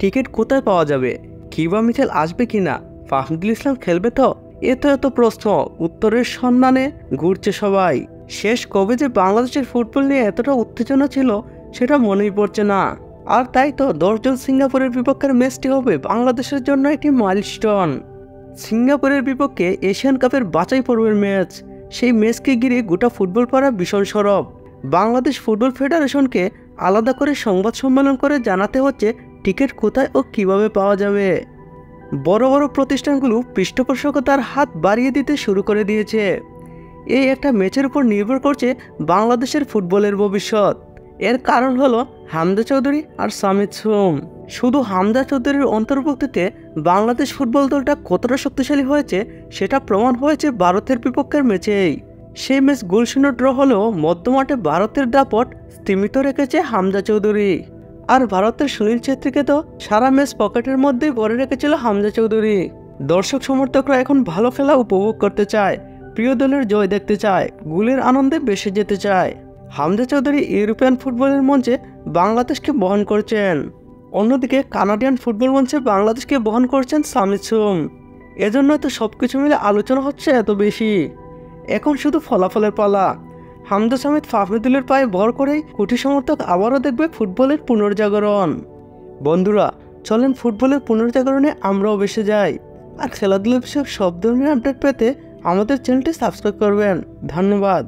Ticket কোথায় পাওয়া যাবে? কিবা মিছিল আসবে কিনা? ফাহমিদুল ইসলাম খেলবে তো? এত প্রশ্ন উত্তরের সন্ধানে ঘুরছে সবাই। শেষ কবে যে বাংলাদেশের ফুটবল নিয়ে এতটা উত্তেজনা ছিল সেটা মনেই পড়ছে না। আর তাই তো 10 জন সিঙ্গাপুরের বিপক্ষের ম্যাচটি হবে বাংলাদেশের জন্য একটি মাইলস্টোন। সিঙ্গাপুরের বিপক্ষে এশিয়ান কাপের বাছাই পর্বের ম্যাচ। সেই ম্যাচকে ঘিরে গোটা ফুটবল পাড়া ভীষণ সরব। বাংলাদেশ ফুটবল ফেডারেশনকে আলাদা করে সংবাদ সম্মেলন করে জানাতে হচ্ছে টিকিট কোথায় ও কিভাবে পাওয়া যাবে। বড় বড় প্রতিষ্ঠানগুলো পৃষ্ঠপোষকতার হাত বাড়িয়ে দিতে শুরু করে দিয়েছে। এই একটা ম্যাচের উপর নির্ভর করছে বাংলাদেশের ফুটবলের ভবিষ্যৎ। এর কারণ হলো হামজা চৌধুরী আর সামিদ সোম। শুধু হামজা চৌধুরীর অন্তর্ভুক্তিতে বাংলাদেশ ফুটবল দলটা কতটা শক্তিশালী হয়েছে সেটা প্রমাণ হয়েছে ভারতের বিপক্ষের ম্যাচেই। সেই ম্যাচ গোলশূন্য ড্র হলেও মধ্যমাঠে ভারতের দাপট স্তীমিত রেখেছে হামজা চৌধুরী। আর ভারতের সুনীল ছেত্রীকে তো সারা ম্যাচ পকেটের মধ্যেই ভরে রেখেছিল হামজা চৌধুরী। দর্শক সমর্থকরা এখন ভালো খেলা উপভোগ করতে চায়, প্রিয় দলের জয় দেখতে চায়, গোলের আনন্দে বেসে যেতে চায়। হামজা চৌধুরী ইউরোপিয়ান ফুটবলের মঞ্চে বাংলাদেশকে বহন করছেন, অন্যদিকে কানাডিয়ান ফুটবল মঞ্চে বাংলাদেশকে বহন করছেন সামিদ সোম। এজন্যই তো সবকিছু মিলে আলোচনা হচ্ছে এত বেশি। এখন শুধু ফলাফলের পালা। হামজা সামিদ ফাহমিদুলের পায়ে ভর করেই কোটি সমর্থক আবারও দেখবে ফুটবলের পুনর্জাগরণ। বন্ধুরা, চলেন ফুটবলের পুনর্জাগরণে আমরাও বেসে যাই। আর খেলাধুলা বিষয়ক সব ধরনের আপডেট পেতে আমাদের চ্যানেলটি সাবস্ক্রাইব করবেন। ধন্যবাদ।